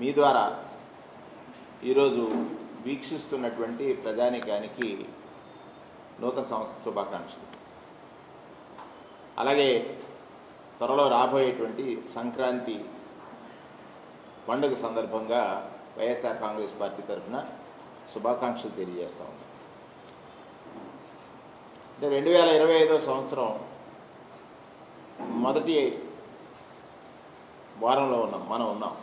మీ ద్వారా ఈరోజు వీక్షిస్తున్నటువంటి ప్రజానీకానికి నూతన సంవత్సర శుభాకాంక్షలు. అలాగే త్వరలో రాబోయేటువంటి సంక్రాంతి పండుగ సందర్భంగా వైఎస్ఆర్ కాంగ్రెస్ పార్టీ తరఫున శుభాకాంక్షలు తెలియజేస్తా ఉన్నాం. అంటే 2025వ సంవత్సరం మొదటి వారంలో మనం ఉన్నాం.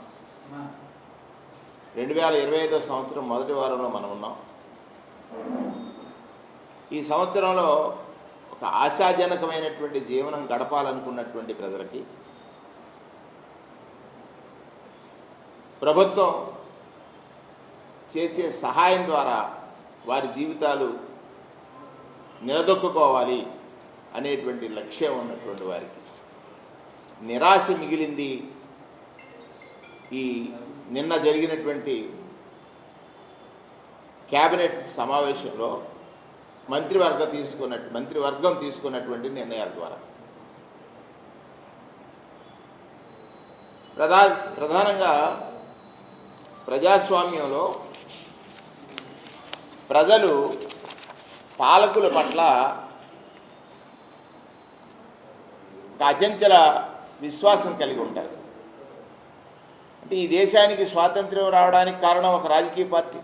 2025వ సంవత్సరం మొదటి వారంలో మనం ఉన్నాం. ఈ సంవత్సరంలో ఒక ఆశాజనకమైనటువంటి జీవనం గడపాలనుకున్నటువంటి ప్రజలకి ప్రభుత్వం చేసే సహాయం ద్వారా వారి జీవితాలు నిలదొక్కుకోవాలి అనేటువంటి లక్ష్యం ఉన్నటువంటి వారికి నిరాశ మిగిలింది. ఈ నిన్న జరిగినటువంటి కేబినెట్ సమావేశంలో మంత్రివర్గం తీసుకున్నటువంటి నిర్ణయాల ద్వారా ప్రధానంగా ప్రజాస్వామ్యంలో ప్రజలు పాలకుల పట్ల అచంచల విశ్వాసం కలిగి ఉంటారు. అంటే ఈ దేశానికి స్వాతంత్ర్యం రావడానికి కారణం ఒక రాజకీయ పార్టీ.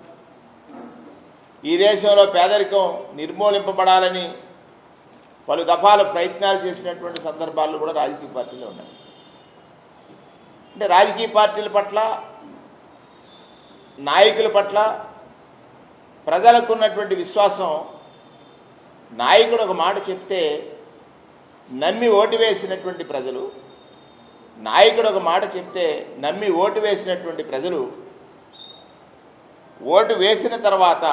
ఈ దేశంలో పేదరికం నిర్మూలింపబడాలని పలు దఫాలు ప్రయత్నాలు చేసినటువంటి సందర్భాల్లో కూడా రాజకీయ పార్టీలు ఉన్నాయి. అంటే రాజకీయ పార్టీల పట్ల, నాయకుల పట్ల ప్రజలకు ఉన్నటువంటి విశ్వాసం, నాయకుడు ఒక మాట చెప్తే నమ్మి ఓటు వేసినటువంటి ప్రజలు, నాయకుడు ఒక మాట చెప్తే నమ్మి ఓటు వేసినటువంటి ప్రజలు ఓటు వేసిన తర్వాత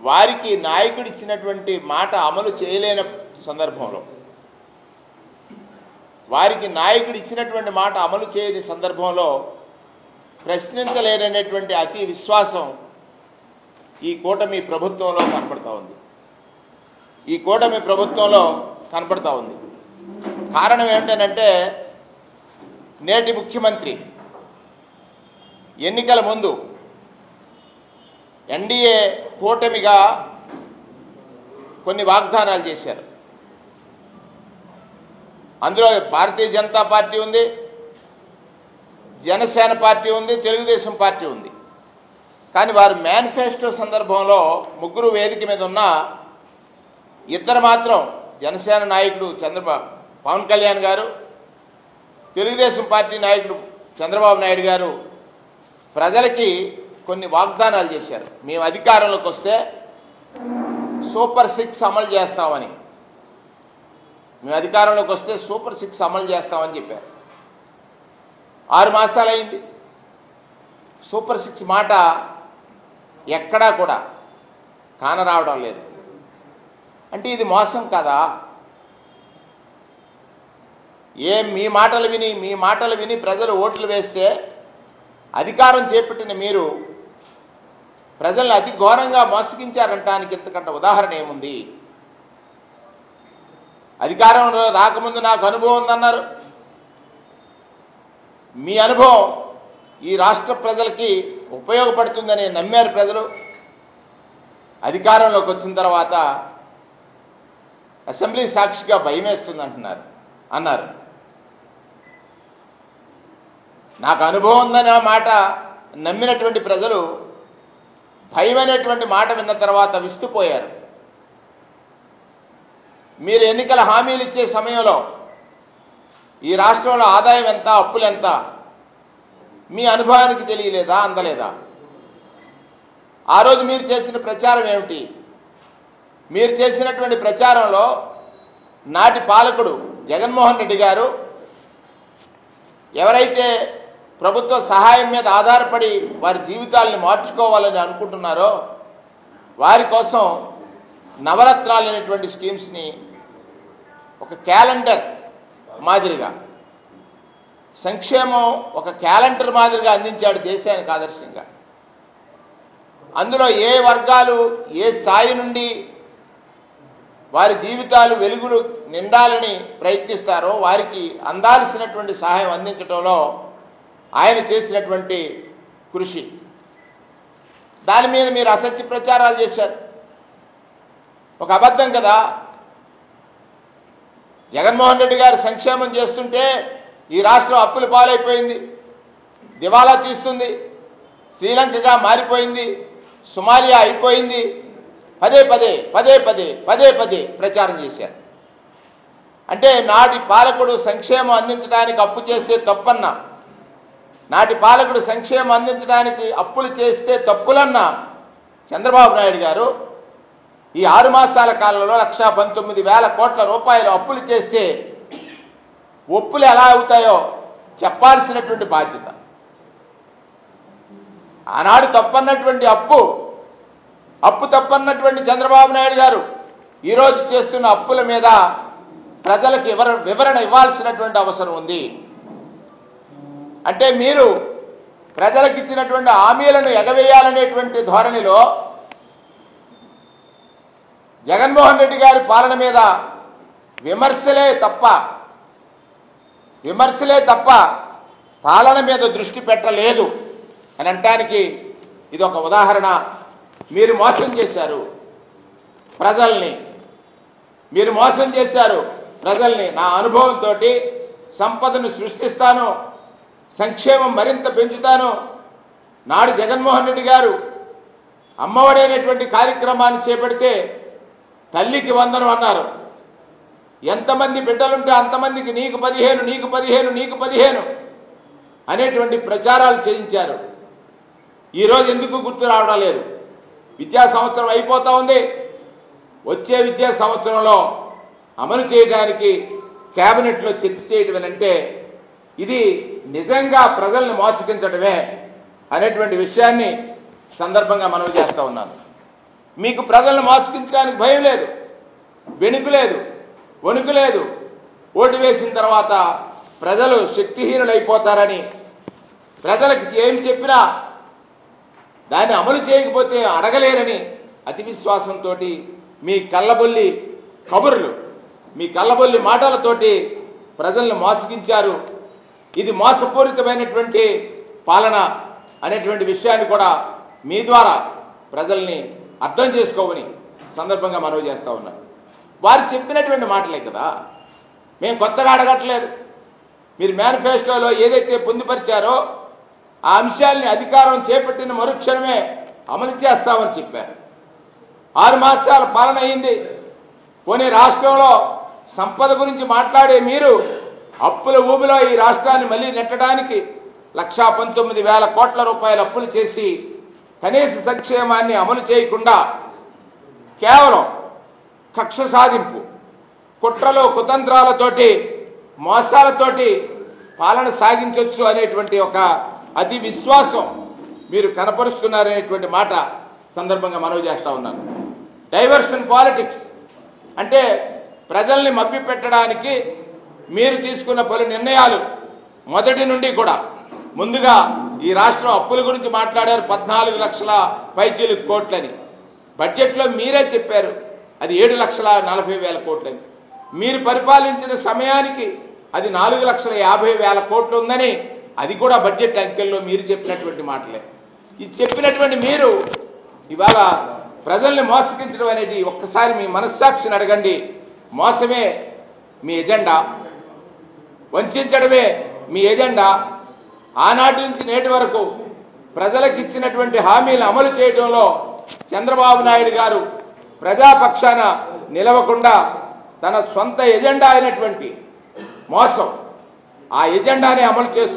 వారికి నాయకుడు ఇచ్చినటువంటి మాట అమలు చేయలేని సందర్భంలో, వారికి నాయకుడు ఇచ్చినటువంటి మాట అమలు చేయని సందర్భంలో ప్రశ్నించలేనటువంటి అతి విశ్వాసం ఈ కూటమి ప్రభుత్వంలో కనపడతా ఉంది. ఈ కూటమి ప్రభుత్వంలో కనపడతా ఉంది. కారణం ఏమిటంటే నేటి ముఖ్యమంత్రి ఎన్నికల ముందు ఎన్డీఏ కూటమిగా కొన్ని వాగ్దానాలు చేశారు. అందులో భారతీయ జనతా పార్టీ ఉంది, జనసేన పార్టీ ఉంది, తెలుగుదేశం పార్టీ ఉంది. కానీ వారు మేనిఫెస్టో సందర్భంలో ముగ్గురు వేదిక మీద ఉన్న ఇద్దరు మాత్రం, జనసేన నాయకుడు పవన్ కళ్యాణ్ గారు, తెలుగుదేశం పార్టీ నాయకుడు చంద్రబాబు నాయుడు గారు ప్రజలకి కొన్ని వాగ్దానాలు చేశారు. మేము అధికారంలోకి వస్తే సూపర్ 6 అమలు చేస్తామని, మేము అధికారంలోకి వస్తే సూపర్ 6 అమలు చేస్తామని చెప్పారు. 6 మాసాలు అయింది. సూపర్ 6 మాట ఎక్కడా కూడా కానరావడం లేదు. అంటే ఇది మోసం కదా? మీ మాటలు విని ప్రజలు ఓట్లు వేస్తే అధికారం చేపట్టిన మీరు ప్రజల్ని అతి ఘోరంగా మోసగించారంటానికి ఇంతకంటే ఉదాహరణ ఏముంది? అధికారంలో రాకముందు నాకు అనుభవం ఉందన్నారు. మీ అనుభవం ఈ రాష్ట్ర ప్రజలకి ఉపయోగపడుతుందని నమ్మారు ప్రజలు. అధికారంలోకి వచ్చిన తర్వాత అసెంబ్లీ సాక్షిగా భయమేస్తుంది అన్నారు. నాకు అనుభవం ఉందనే మాట నమ్మినటువంటి ప్రజలు భయం అనేటువంటి మాట విన్న తర్వాత విస్తుపోయారు. మీరు ఎన్నికల హామీలు ఇచ్చే సమయంలో ఈ రాష్ట్రంలో ఆదాయం ఎంత, అప్పులు ఎంత మీ అనుభవానికి తెలియలేదా, అందలేదా? ఆ రోజు మీరు చేసిన ప్రచారం ఏమిటి? మీరు చేసినటువంటి ప్రచారంలో నాటి పాలకుడు జగన్మోహన్ రెడ్డి గారు ఎవరైతే ప్రభుత్వ సహాయం మీద ఆధారపడి వారి జీవితాలను మార్చుకోవాలని అనుకుంటున్నారో వారి కోసం నవరత్నాలు అనేటువంటి స్కీమ్స్ని ఒక క్యాలెండర్ మాదిరిగా, సంక్షేమం ఒక క్యాలెండర్ మాదిరిగా అందించాడు దేశానికి ఆదర్శంగా. అందులో ఏ వర్గాలు ఏ స్థాయి నుండి వారి జీవితాలు వెలుగులు నిండాలని ప్రయత్నిస్తారో వారికి అందాల్సినటువంటి సహాయం అందించడంలో ఆయన చేసినటువంటి కృషి. దాని మీద మీరు అసత్య ప్రచారాలు చేశారు. ఒక అబద్ధం కదా. జగన్మోహన్ రెడ్డి గారు సంక్షేమం చేస్తుంటే ఈ రాష్ట్రం అప్పుల పాలైపోయింది, దివాలా తీస్తుంది, శ్రీలంకగా మారిపోయింది, సొమాలియా అయిపోయింది. పదే పదే పదే పదే పదే పదే ప్రచారం చేశారు. అంటే నాటి పాలకుడు సంక్షేమం అందించడానికి అప్పు చేస్తే తప్పన్నా, నాటి పాలకుడు సంక్షేమం అందించడానికి అప్పులు చేస్తే తప్పులన్నా చంద్రబాబు నాయుడు గారు ఈ 6 మాసాల కాలంలో 1,19,000 కోట్ల రూపాయలు అప్పులు చేస్తే ఒప్పులు ఎలా అవుతాయో చెప్పాల్సినటువంటి బాధ్యత. ఆనాడు తప్పన్నటువంటి అప్పు తప్పన్నటువంటి చంద్రబాబు నాయుడు గారు ఈరోజు చేస్తున్న అప్పుల మీద ప్రజలకు వివరణ ఇవ్వాల్సినటువంటి అవసరం ఉంది. అంటే మీరు ప్రజలకు ఇచ్చినటువంటి హామీలను ఎగవేయాలనేటువంటి ధోరణిలో జగన్మోహన్ రెడ్డి గారి పాలన మీద విమర్శలే తప్ప పాలన మీద దృష్టి పెట్టలేదు అని అనటానికి ఇది ఒక ఉదాహరణ. మీరు మోసం చేశారు ప్రజల్ని, నా అనుభవంతో సంపదను సృష్టిస్తాను, సంక్షేమం మరింత పెంచుతాను. నాడు జగన్మోహన్ రెడ్డి గారు అమ్మఒడి అనేటువంటి కార్యక్రమాన్ని చేపడితే తల్లికి వందనం అన్నారు. ఎంతమంది బిడ్డలుంటే అంతమందికి నీకు 15 అనేటువంటి ప్రచారాలు చేయించారు. ఈరోజు ఎందుకు గుర్తు రావడం లేదు? విద్యా సంవత్సరం అయిపోతూ ఉంది. వచ్చే విద్యా సంవత్సరంలో అమలు చేయడానికి కేబినెట్లో చర్చ చేయడం అంటే ఇది నిజంగా ప్రజల్ని మోసగించడమే అనేటువంటి విషయాన్ని సందర్భంగా మనవి చేస్తూ ఉన్నాను. మీకు ప్రజలను మోసగించడానికి భయం లేదు, వణుకు లేదు. ఓటు వేసిన తర్వాత ప్రజలు శక్తిహీనులైపోతారని, ప్రజలకు ఏం చెప్పినా దాన్ని అమలు చేయకపోతే అడగలేరని అతి విశ్వాసంతో మీ కళ్ళబొల్లి కబుర్లు, మీ కళ్ళబొల్లి మాటలతోటి ప్రజల్ని మోసగించారు. ఇది మోసపూరితమైనటువంటి పాలన అనేటువంటి విషయాన్ని కూడా మీ ద్వారా ప్రజల్ని అర్థం చేసుకోమని సందర్భంగా మనవి చేస్తూ ఉన్నాను. వారు చెప్పినటువంటి మాటలే కదా, మేము కొత్తగా అడగట్లేదు. మీరు మేనిఫెస్టోలో ఏదైతే పొందుపరిచారో ఆ అంశాలని అధికారం చేపట్టిన మరుక్షణమే అమలు చేస్తామని చెప్పారు. 6 మాసాల పాలన అయింది. పోనీ రాష్ట్రంలో సంపద గురించి మాట్లాడే మీరు అప్పుల ఊబిలో ఈ రాష్ట్రాన్ని మళ్ళీ నెట్టడానికి 1,19,000 కోట్ల రూపాయల అప్పులు చేసి కనీస సంక్షేమాన్ని అమలు చేయకుండా కేవలం కక్ష సాధింపు, కుట్రలు కుతంత్రాలతోటి, మోసాలతోటి పాలన సాగించవచ్చు అనేటువంటి ఒక అతి విశ్వాసం మీరు కనపరుస్తున్నారనేటువంటి మాట సందర్భంగా మనవి చేస్తూ ఉన్నాను. డైవర్షన్ పాలిటిక్స్ అంటే ప్రజల్ని మభ్యపెట్టడానికి మీరు తీసుకున్న పలు నిర్ణయాలు మొదటి నుండి కూడా. ముందుగా ఈ రాష్ట్రం అప్పుల గురించి మాట్లాడారు, 14 లక్షల పైచీలకు కోట్లని. బడ్జెట్లో మీరే చెప్పారు అది 7,40,000 కోట్లని. మీరు పరిపాలించిన సమయానికి అది 4,50,000 కోట్లు ఉందని అది కూడా బడ్జెట్ అంకెల్లో మీరు చెప్పినటువంటి మాటలే. ఇది చెప్పినటువంటి మీరు ఇవాళ ప్రజల్ని మోసగించడం అనేది ఒక్కసారి మీ మనస్సాక్షిని అడగండి. మోసమే మీ ఎజెండా, వంచడమే మీ ఎజెండా. ఆనాటి నుంచి నేటి వరకు ప్రజలకు ఇచ్చినటువంటి హామీలను అమలు చేయడంలో చంద్రబాబు నాయుడు గారు ప్రజాపక్షాన నిలవకుండా తన సొంత ఎజెండా అయినటువంటి మోసం, ఆ ఎజెండానే అమలు చేస్తున్నారు.